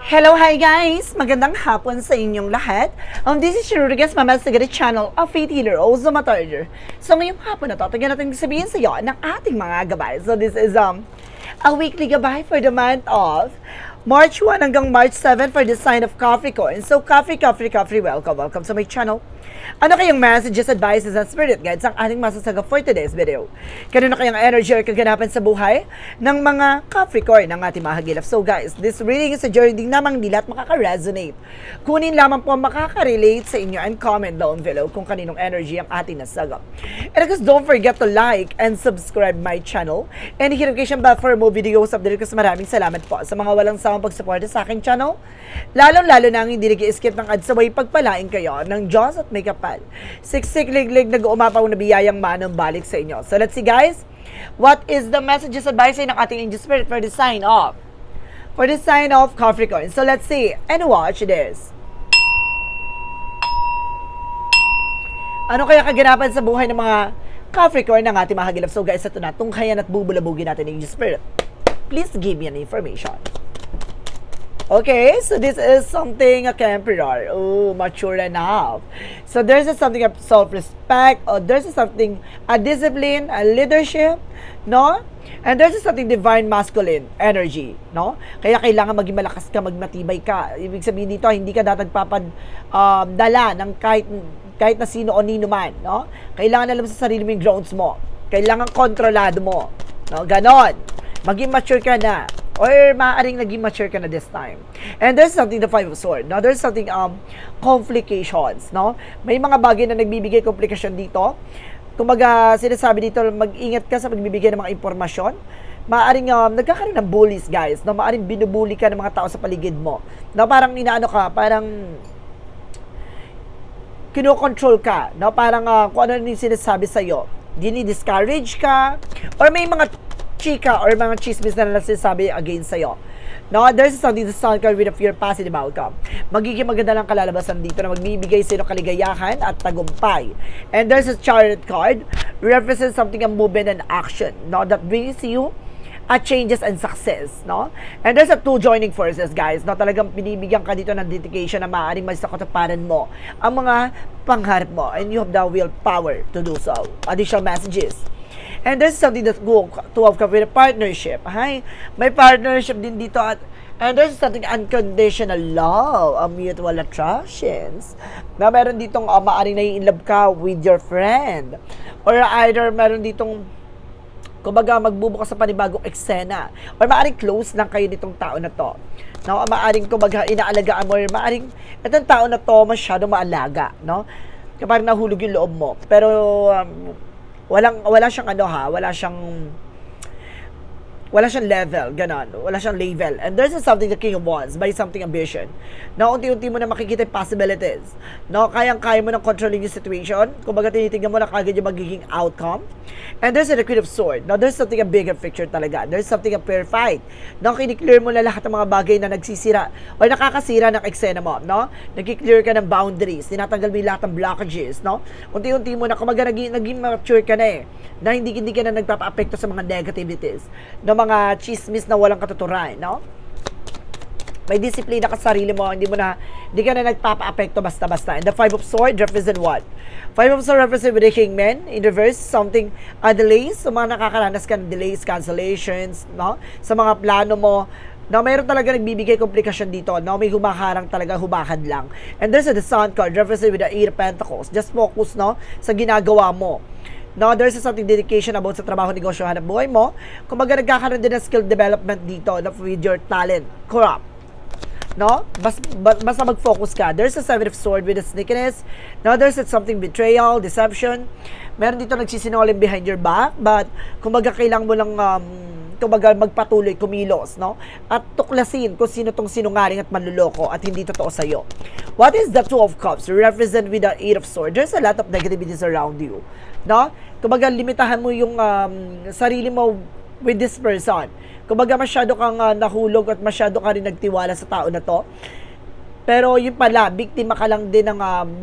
Hello, hi guys! Magandang hapon sa inyong lahat. This is your Rodriguez Mama Sagari channel of Faith Healer o Zomatarger. So ngayong hapon na to, tignan natin sabihin sa iyo ng ating mga gabay. So this is a weekly gabay for the month of March 1 hanggang March 7 for the sign of Capricorn. So Capricorn, welcome to my channel. Ano kayang messages, advices, and spirit guides ang ating masasaga for today's video? Kanino kayang energy or kaganapan sa buhay ng mga Capricorn ng ating mahagilap? So guys, this reading is a journey namang nila at makaka-resonate. Kunin lamang po ang makaka-relate sa inyo and comment down below kung kaninong energy ang ating nasaga. And of course, don't forget to like and subscribe my channel and hit notification bell for more videos update. Kasi maraming salamat po sa mga walang sawang pagsuporta sa aking channel. Lalo na ang hindi nag-i-skip ng ads sabay pagpalain kayo ng Diyos at may kapal. Siksik liglig nag-uumapaw na biyayang manong balik sa inyo. So let's see guys, what is the messages advice ng ating angel spirit for the sign of Capricorn. So let's see and watch this. Ano kaya kaganapan sa buhay ng mga Capricorn ng ating mahagilap? So guys, ito na, tunghayan at bubulabugin natin ng angel spirit. Please give me an information. Okay, so this is something a Emperor. Oh, mature enough. So there's something of self-respect, or there's something a discipline, a leadership, no? And there's something divine masculine energy, no? Kaya kailangan maging malakas ka, magmatibay ka. Ibig sabihin dito, hindi ka dapat dala ng kahit na sino o nino man, no? Kailangan alam sa sarili mo yung grounds mo. Kailangan kontrolado mo, no? Ganon. Maging mature ka na. Or maaaring naging mature ka na this time. And there's something, the Five of Swords. Now, there's something, complications, no? May mga bagay na nagbibigay komplikasyon dito. Kumaga, sinasabi dito, mag-ingat ka sa pagbibigay ng mga impormasyon. Maaaring, nagkakaroon ng bullies, guys. No? Maaaring binubuli ka ng mga tao sa paligid mo. No? Parang inaano ka, parang kino-control ka. No? Parang, kung ano yung sinasabi sa'yo. Dini-discourage ka. Or may mga chika or mga chismis na sinasabi against sa'yo. No, there's something the sun card with a fear positive outcome. Magiging maganda lang kalalabasan dito na magbibigay sa inyo kaligayahan at tagumpay. And there's a chariot card, represents something a movement and action, no, that brings you a changes and success, no? And there's a two joining forces, guys, no? Talagang binibigyan ka dito ng dedication na maaaring mas sa katuparan mo ang mga pangarap mo, and you have the willpower to do so. Additional messages. And there's something that go to have with a partnership. Hi, may partnership din dito and there's something unconditional love, a mutual attractions. Na meron ditong maaring nai-inlove ka with your friend. Or either meron ditong kumbaga magbubukas sa panibagong eksena. Or maaring close lang kayo nitong tao na to. No, maaring kumbaga inaalagaan mo, or maaring itong tao na to masyadong maalaga, no? Kapag nahulog yung loob mo. Pero wala siyang wala siyang level, ganon. Wala siyang level. And there's something the King of Wands, by something ambition. Na unti-unti mo na makikita yung possibilities. No, kayang-kaya mo ng controlling yung situation. Kumbaga tinitingnan mo na kagad yung magiging outcome. And there's the Queen of Swords. Now, there's something a bigger picture talaga. There's something a fair fight. No, kiniklear mo na lahat ng mga bagay na nagsisira o nakakasira ng eksena mo, no? Nagki-clear ka ng boundaries, tinatanggal mo yung lahat ng blockages, no? Unti-unti mo na, kumbaga naging mature ka na na hindi ka na nagpapa-apekto sa mga negativities, no, mga chismis na walang katuturan, no? May disiplina ka sa sarili mo, hindi ka na nagpapa-apekto basta-basta. And the Five of Swords represent what? Five of Swords represent with the Hangman. In reverse, something, delays. So, mga nakakaranas ka ng delays, cancellations, no? Sa mga plano mo, no, mayroon talaga nagbibigay komplikasyon dito, no? May humaharang talaga, humahad lang. And there's the Sun card represent with the Eight of Pentacles. Just focus, no, sa ginagawa mo. No, there's something dedication about sa trabaho, negosyo, hanap buhay mo. Kumbaga nagkakaroon din ng skill development dito, no, with your talent. Corrupt. No? Basta mag-focus ka. There's a Seven of Swords with a sneakiness. No, there's something betrayal, deception. Meron dito nagsisinungaling behind your back, but kumbaga kailangan mo lang kumbaga magpatuloy, kumilos, no? At tuklasin kung sino tong sinungaling at manluloko at hindi totoo sa'yo. What is the Two of Cups? Represent with the Eight of Swords. There's a lot of negativities around you, no? Kumbaga limitahan mo yung sarili mo with this person. Kumbaga masyado kang nahulog at masyado ka rin nagtiwala sa tao na to. Pero yun pala, biktima ka lang din ng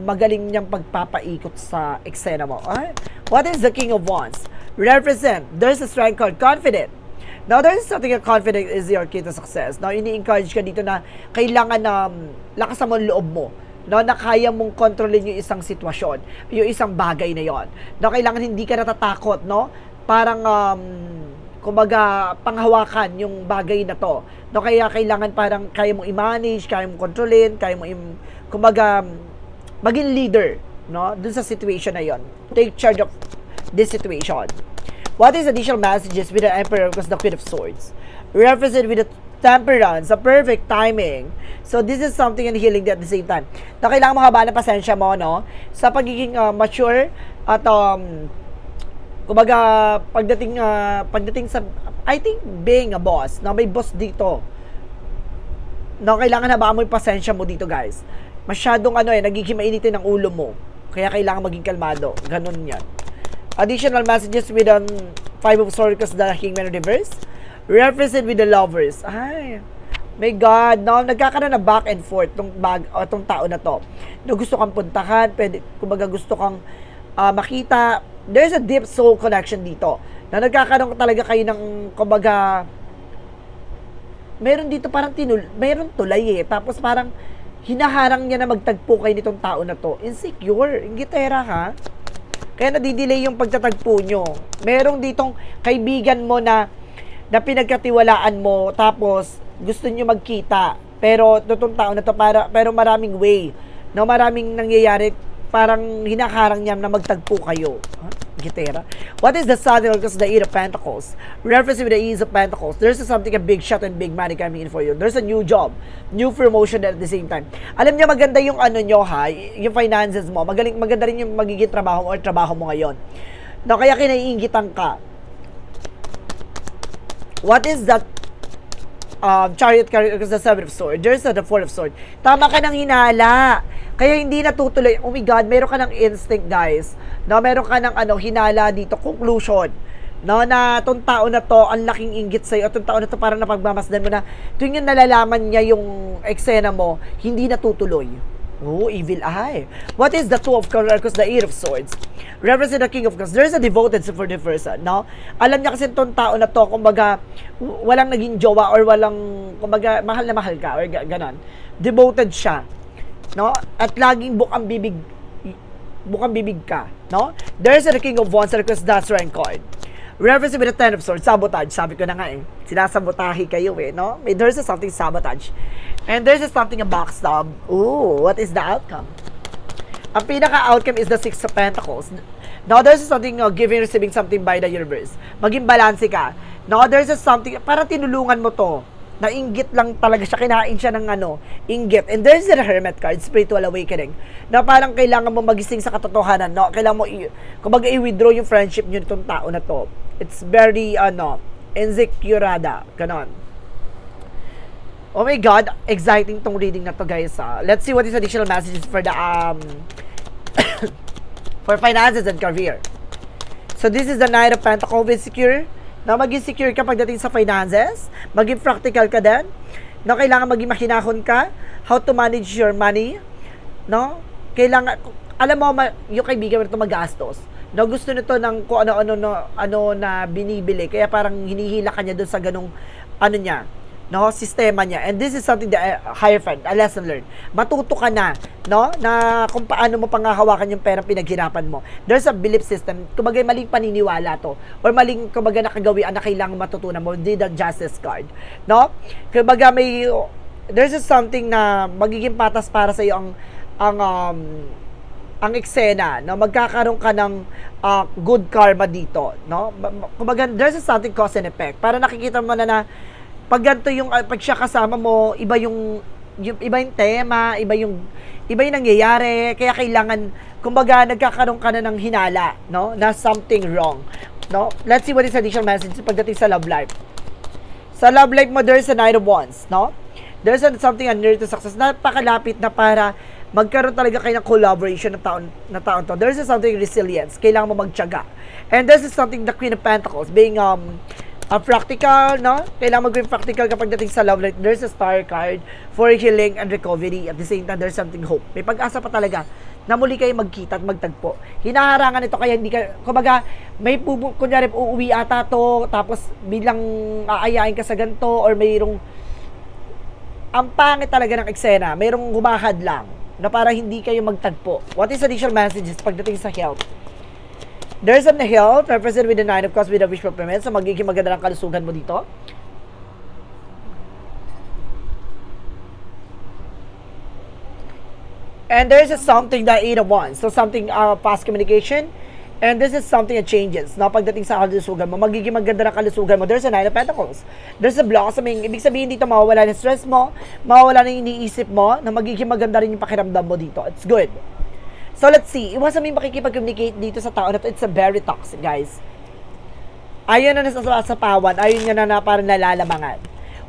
magaling niyang pagpapaikot sa eksena mo. What is the King of Wands? Represent, there's a strength card, confident. Now, there's something that confidence is your key to success. Now, ini-encourage ka dito na kailangan na lakasan mo ang loob mo. No, na kaya mong kontrolin yung isang sitwasyon, yung isang bagay na yon. No, kailangan hindi ka natatakot, no? Parang, kumbaga, panghawakan yung bagay na to. No, kaya kailangan parang kaya mong i-manage, kaya mong kontrolin, kaya mong, kumbaga, maging leader, no? Dun sa situation na yon. Take charge of this situation. What is additional messages with the Emperor because the Queen of Swords? Represent with the Temperance, a perfect timing. So, this is something and healing at the same time. Na kailangan mo habaan na pasensya mo, no? Sa pagiging mature at, kumbaga, pagdating sa, I think, being a boss, na may boss dito. No, kailangan habaan mo yung pasensya mo dito, guys. Masyadong, nagiging mainitin ang ulo mo. Kaya kailangan maging kalmado. Ganun yan. Additional messages with Five of Swords because the Hangman reverse. Represent with the Lovers. Ay, my God, no, nagkakaroon na back and forth tong tao na to. No, gusto kang puntahan, kumbaga gusto kang makita. There's a deep soul connection dito. Na nagkakaroon talaga kayo ng, kumbaga, meron dito parang meron tulay eh. Tapos parang hinaharang niya na magtagpo kayo nitong tao na to. Insecure, inggitera ha. Kaya nadidelay yung pagtatagpo nyo. Merong ditong kaibigan mo na pinagkatiwalaan mo, tapos gusto nyo magkita. Pero itong tao na to, pero maraming way. No, maraming nangyayari, parang hinaharang niya na magtagpo kayo. Gitera. What is the Sun? Because the Eight of Pentacles. Referencing with the Ease of Pentacles. There's something, a big shot and big money coming in for you. There's a new job, new promotion at the same time. Alam niyo, maganda yung nyo ha, yung finances mo. Maganda rin yung magiging trabaho or trabaho mo ngayon. No, kaya kinaiingitan ka. What is that Chariot because the Seven of Swords? There's the Four of Swords. Tama ka ng hinala. Kaya hindi natutuloy. Oh my God, meron ka ng instinct, guys. No, meron ka ng hinala dito, conclusion. No, na itong tao na to, ang laking inggit sa'yo. Itong tao na to, parang napagmamasdan mo na, tuwing yung nalalaman niya yung eksena mo, hindi natutuloy. Oh, evil eye. What is the Two of Cups? Because the Eight of Swords represent the King of Cups. There's a devoted for the person, no? Alam niya kasi itong tao na to, kumbaga, walang naging jowa or walang, kumbaga, mahal na mahal ka or ganon. Devoted siya, no? At laging bukang bibig ka, no? There's a King of Wands because that's rank card. Reference with the Ten of Swords, sabotage. Sabi ko na nga eh, sinasabotahe kayo eh, no? There's a something sabotage. And there's a something a backstab. Ooh, what is the outcome? Ang pinaka-outcome is the Six of Pentacles. Now, there's a something giving, receiving something by the universe. Maging balanse ka. Now, there's a something, parang tinulungan mo to. Nainggit lang talaga siya, kinain siya ng inggit. And there's the Hermit card, Spiritual Awakening, na parang kailangan mo magising sa katotohanan, no? Kailangan mo, kumbaga i-withdraw yung friendship nyo nitong tao na to. It's very, insecurada, ganon. Oh my God, exciting tong reading na to, guys, ha? Let's see what is additional messages for the, for finances and career. So, this is the Knight of Pentacles, insecure. Na maging secure ka pagdating sa finances, maging practical ka din, na kailangan maging mahinahon ka, how to manage your money, no? Kailangan, alam mo, yung kaibigan mo nito magastos, no? Gusto nito ng kung ano na binibili, kaya parang hinihila ka niya doon sa ganong, niya, no? Sistema niya. And this is something that, Hierophant, a lesson learned. Matuto ka na, no? Na kung paano mo pangahawakan yung perang pinaghirapan mo. There's a belief system. Kumbaga maling paniniwala to. Or maling, kumbaga nakagawian na kailangan matutunan mo. Did the Justice card. No? Kumbaga there's something na magiging patas para sa iyo ang eksena, no? Magkakaroon ka ng good karma dito, no? Kumbaga there's something cause and effect. Para nakikita mo na pag ganito yung pag siya kasama mo, iba yung tema, iba yung nangyayari, kaya kailangan, kumbaga nagkakaroon ka na ng hinala, no? Na something wrong, no? Let's see what is additional message pagdating sa love life. Sa love life mo, there's a Knight of Wands, no? There's something near to success. Napakalapit na para magkaroon talaga kayo ng collaboration na taon to. There's something resilience. Kailangan mo magtiyaga. And there's something the Queen of Pentacles being Practical, no? Kailangan mag-be practical kapag dating sa love life. There's a star card for healing and recovery. At the same time, there's something hope. May pag-asa pa talaga na muli kayo magkita at magtagpo. Hinaharangan ito kaya hindi ka, kumbaga, may kunyari uuwi ata to, tapos bilang aayain ka sa ganito, or mayroong, ang pangit talaga ng eksena, mayroong humahad lang, na para hindi kayo magtagpo. What is additional messages pagdating sa health? There's an health, represented with the 9 of Cups with a wish fulfillment. So, magiging maganda ng kalusugan mo dito. And there's something that 8 of Wands. So, something past communication. And this is something that changes. No, pagdating sa kalusugan mo, magiging maganda ng kalusugan mo. There's a 9 of Pentacles. There's a blossoming. Ibig sabihin dito, mawawala ng stress mo, mawawala ng iniisip mo, na magiging maganda rin yung pakiramdam mo dito. It's good. So, let's see. Iwasan mo yung makikipag-communicate dito sa tao na to. It's a very toxic, guys. Ayun na nasasapawan. Ayun nga na parang nalalamangan.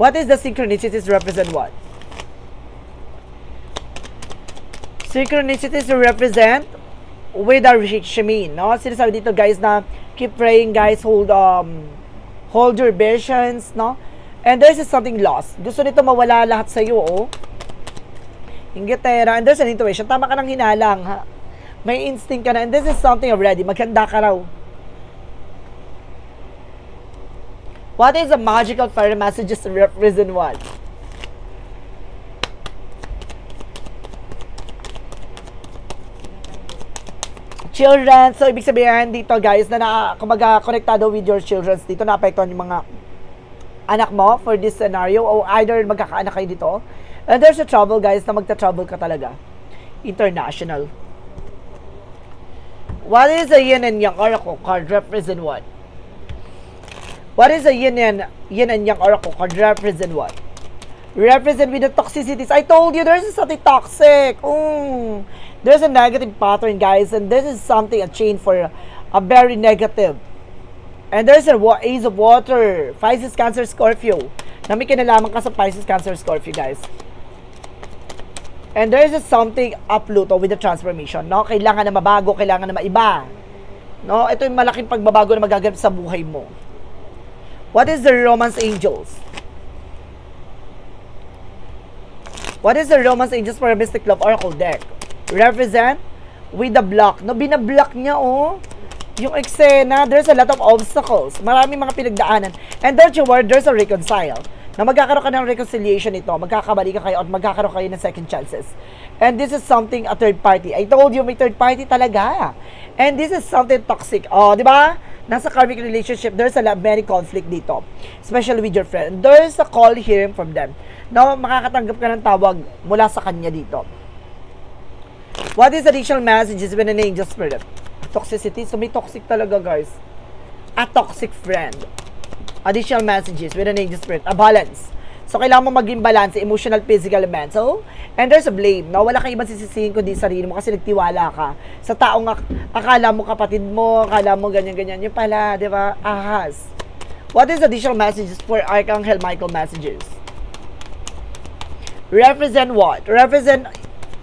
What is the synchronicities represent what? Synchronicities represent with our shamin, no? Sinasabi dito, guys, na keep praying, guys. Hold your visions, no? And there's something lost. Gusto nito mawala lahat sa'yo, oh. Ingitera. And there's an intuition. Tama ka ng hinalang, ha? May instinct ka na. And this is something already. Maganda ka raw. What is the magical fairy messages represent what? Children. So, ibig sabihin dito, guys, na kumbaga, konektado with your children. Dito naapektuhan yung mga anak mo for this scenario. O either magkakaanak kayo dito. And there's a trouble, guys, na magta-trouble ka talaga. International. What is the yin and yang oracle card represent what? What is the yin and yang oracle card represent what? Represent with the toxicities. I told you, there's something toxic. There's a negative pattern, guys. And this is something, a chain for a very negative. And there's a Ace of Water. Pisces, Cancer, Scorpio. Na may kinalaman ka sa Pisces, Cancer, Scorpio, guys. And there is something up Pluto with the transformation, no? Kailangan na mabago, kailangan na maiba. No? Ito yung malaking pagbabago na magaganap sa buhay mo. What is the Romance Angels? What is the Romance Angels for a Mystic Love Oracle deck? Represent with the block. No, binablock niya, oh. Yung eksena, there's a lot of obstacles. Maraming mga pinagdaanan. And there's your word, there's a reconcile. Na magkakaroon ka ng reconciliation nito, magkakabali ka kayo at magkakaroon kayo ng second chances. And this is something a third party. I told you, may third party talaga. And this is something toxic. Oh, di ba? Nasa karmic relationship, there's a lot, many conflict dito. Especially with your friend. There's a call here from them. Na makakatanggap ka ng tawag mula sa kanya dito. What is additional messages with an angel spirit? Toxicity. So may toxic talaga, guys. A toxic friend. Additional messages with an angel spirit. A balance. So, kailangan mo maging balance, emotional, physical, and mental. And there's a blame. No? Wala kang ibang sisisihin kundi sarili mo kasi nagtiwala ka sa taong akala mo kapatid mo, akala mo ganyan-ganyan. Yung pala, di ba? Ahas. What is additional messages for Archangel Michael messages? Represent what? Represent,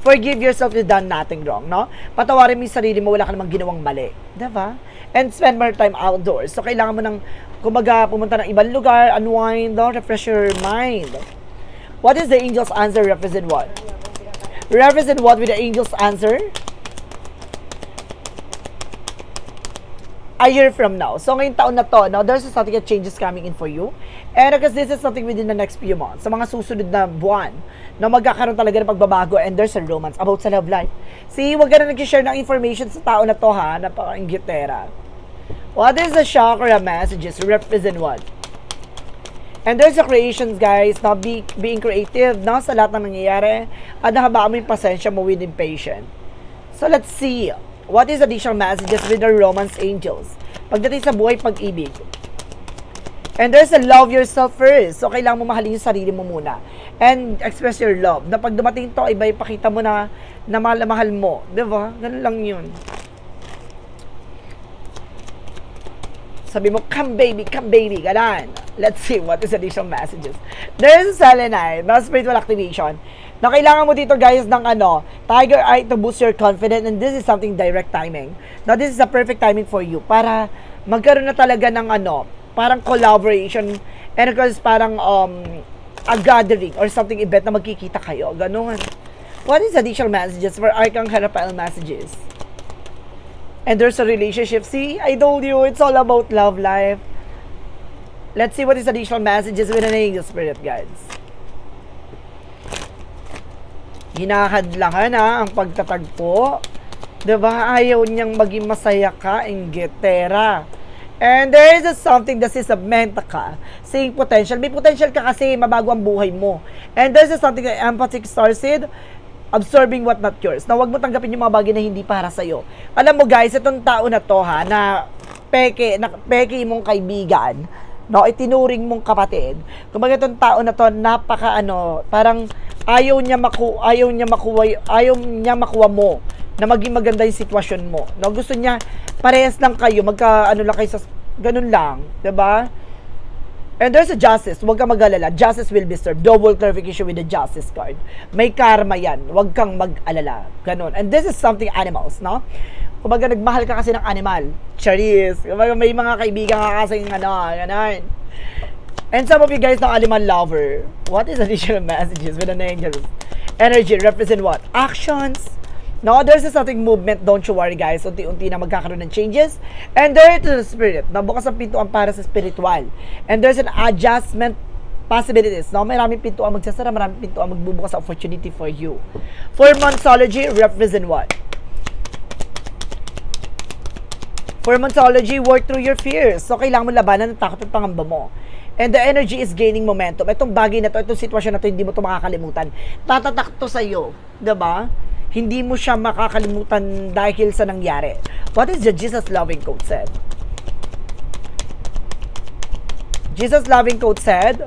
forgive yourself if you've done nothing wrong, no? Patawarin mo yung sarili mo, wala ka namang ginawang mali. Di ba? And spend more time outdoors. So, kailangan mo ng kumbaga, pumunta ng ibang lugar, unwind, no? Refresh your mind. What is the angel's answer represent what? Represent what with the angel's answer? A year from now. So, ngayong taon na to, no, there's something that changes coming in for you. And because this is something within the next few months, sa mga susunod na buwan, na magkakaroon talaga ng pagbabago and there's a romance about sa love life. See, wag ka na nag-share ng information sa tao na to, ha? Napaka-inggitera. What is the chakra messages? Represent what? And there's a creations, guys, na being creative, no, sa lahat ng nangyayari, at nahabaan mo yung pasensya mo with impatient. So, let's see. What is additional messages with the romance angels? Pagdating sa buhay, pag-ibig. And there's a love yourself first. So, kailangan mo mahalin yung sarili mo muna. And express your love. Na pag dumating to, iba ipakita mo na mahal mo. Diba? Ganun lang yun. Sabi mo, come baby, ganan. Let's see what is additional messages. There's a selenite, no, spiritual activation. Na kailangan mo dito, guys, ng Tiger Eye to boost your confidence, and this is something direct timing. Now, this is a perfect timing for you para magkaroon na talaga ng parang collaboration, and of course, parang a gathering or something event na magkikita kayo. Ganon. What is additional messages for Arcangel Raphael messages? And there's a relationship. See, I told you, it's all about love life. Let's see what is additional messages with an angel spirit, guys. Hinahadlangan ang pagtatagpo. Diba? Ayaw niyang maging masaya ka, inggitera. And there is something that is a menta ka, seeing potential. May potential ka kasi mabago ang buhay mo. And there is something that empathic starseed, absorbing what not yours. Na huwag mo tanggapin yung mga bagay na hindi para sa'yo. Alam mo guys, itong tao na to ha, na peke mong kaibigan, no, itinuring mong kapatid. Kumbaga itong tao na to, napaka parang ayaw niya makuha mo na maging maganda yung sitwasyon mo. No, gusto niya parehas lang kayo, lang kayo sa ganun lang, 'di ba? And there's a justice. Huwag kang mag-alala. Justice will be served. Double clarification with the justice card. May karma yan. Huwag kang mag-alala. Ganun. And this is something animals, no? Kumbaga, nagmahal ka kasi ng animal. Charis. Kumbaga, may mga kaibigan ka kasi ganun. And some of you guys na animal lover. What is additional messages with an angel? Energy represent what? Actions. No, there's a something movement. Don't you worry, guys. Unti-unti na magkakaroon ng changes. And there is the spirit. Nabukas ang pintuan para sa spiritual. And there's an adjustment possibilities. No, maraming pintuan magsasara, maraming pintuan magbubukas sa opportunity for you. For Monsology, represent what? For Monsology, work through your fears. So, kailangan mo labanan ang takot at pangamba mo. And the energy is gaining momentum. Itong bagay na to, itong sitwasyon na to, hindi mo to makakalimutan. Tatatak to sa'yo. Diba? Hindi mo siya makakalimutan dahil sa nangyari. What is the Jesus loving quote said? Jesus loving quote said,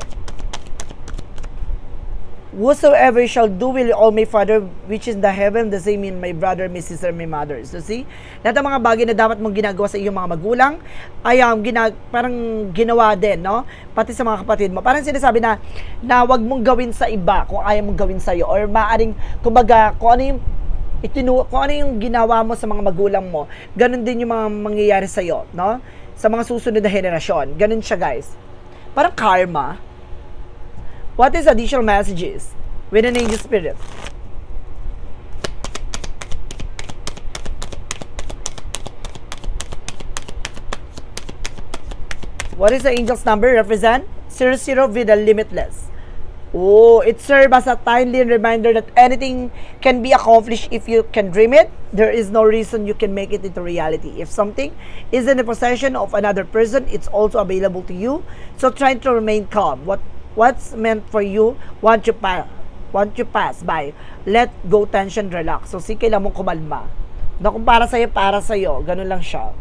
whosoever shall do will all my Father which is in the heaven, the same in my brother, my sister, my mother. So see, lahat ng mga bagay na dapat mong ginagawa sa iyong mga magulang ay parang ginawa din, no? Pati sa mga kapatid mo. Parang sinasabi na wag mong gawin sa iba kung ayaw mong gawin sa iyo, or maaring kumbaga kung ano yung ginawa mo sa mga magulang mo, ganun din yung mga mangyayari sa iyo, no? Sa mga susunod na henerasyon. Ganun siya, guys. Parang karma. What is additional messages with an angel spirit? What is the angel's number represent? 00 with a limitless. Oh, it serves as a timely reminder that anything can be accomplished if you can dream it. There is no reason you can make it into reality. If something is in the possession of another person, it's also available to you. So try to remain calm. What's meant for you, want you pass by. Let go tension, relax. So, kailangan mong kumalma. Na kung para sa'yo, ganun lang siya.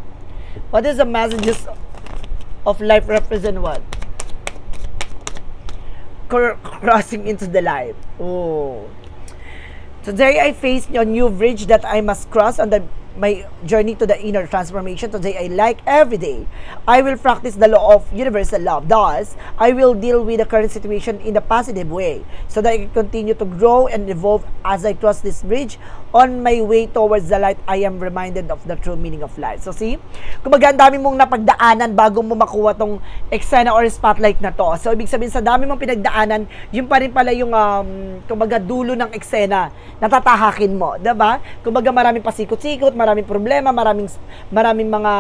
What is the messages of life represent what? Crossing into the light. Oh. Today, I face a new bridge that I must cross on my journey to the inner transformation. Today, I like every day. I will practice the law of universal love. Thus, I will deal with the current situation in a positive way so that I can continue to grow and evolve as I cross this bridge. On my way towards the light, I am reminded of the true meaning of life. So, see? Kumbaga, ang dami mong napagdaanan bago mo makuha tong eksena or spotlight na to. So, ibig sabihin, sa dami mong pinagdaanan, yun pa rin pala yung, kumbaga, dulo ng eksena na tatahakin mo. Diba? Kumbaga, maraming pasikot-sikot, maraming problema, maraming mga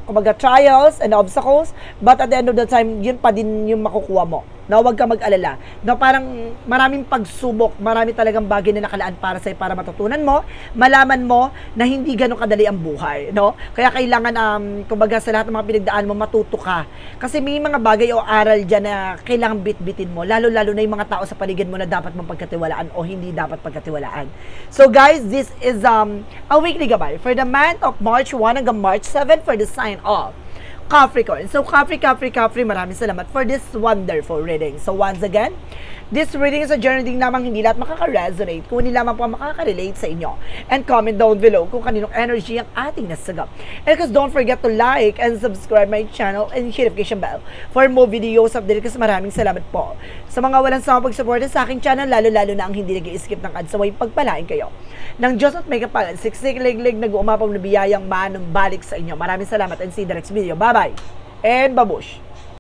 kumbaga trials and obstacles, but at the end of the time, yun pa din yung makukuha mo. Na huwag ka mag-alala. Na parang maraming pagsubok, marami talagang bagay na nakalaan para sa'yo para matutunan mo, malaman mo na hindi ganun kadali ang buhay, no? Kaya kailangan, kumbaga sa lahat ng mga pinagdaan mo, matuto ka. Kasi may mga bagay o aral dyan na kailangan bit-bitin mo, lalo-lalo na yung mga tao sa paligid mo na dapat mong pagkatiwalaan o hindi dapat pagkatiwalaan. So guys, this is a weekly gabay for the month of March 1 hanggang March 7 for the sign of Capricorn. So, Capri, maraming salamat for this wonderful reading. So, once again, this reading is a journey din lamang, hindi lahat makaka-resonate, kung hindi lamang po makaka-relate sa inyo. And comment down below kung kaninong energy ang ating nasagap. And because don't forget to like and subscribe my channel and hit notification bell for more videos update. Kasi maraming salamat po sa mga walang sama pag-suporta sa aking channel, lalo-lalo na ang hindi nag-i-skip ng ads, saway pagpalain kayo ng Diyos at may kapalan, siksik, lig-lig, nag-uumapaw na biyayang manumbalik sa inyo. Maraming salamat and see you the next video. Bye-bye! and babush.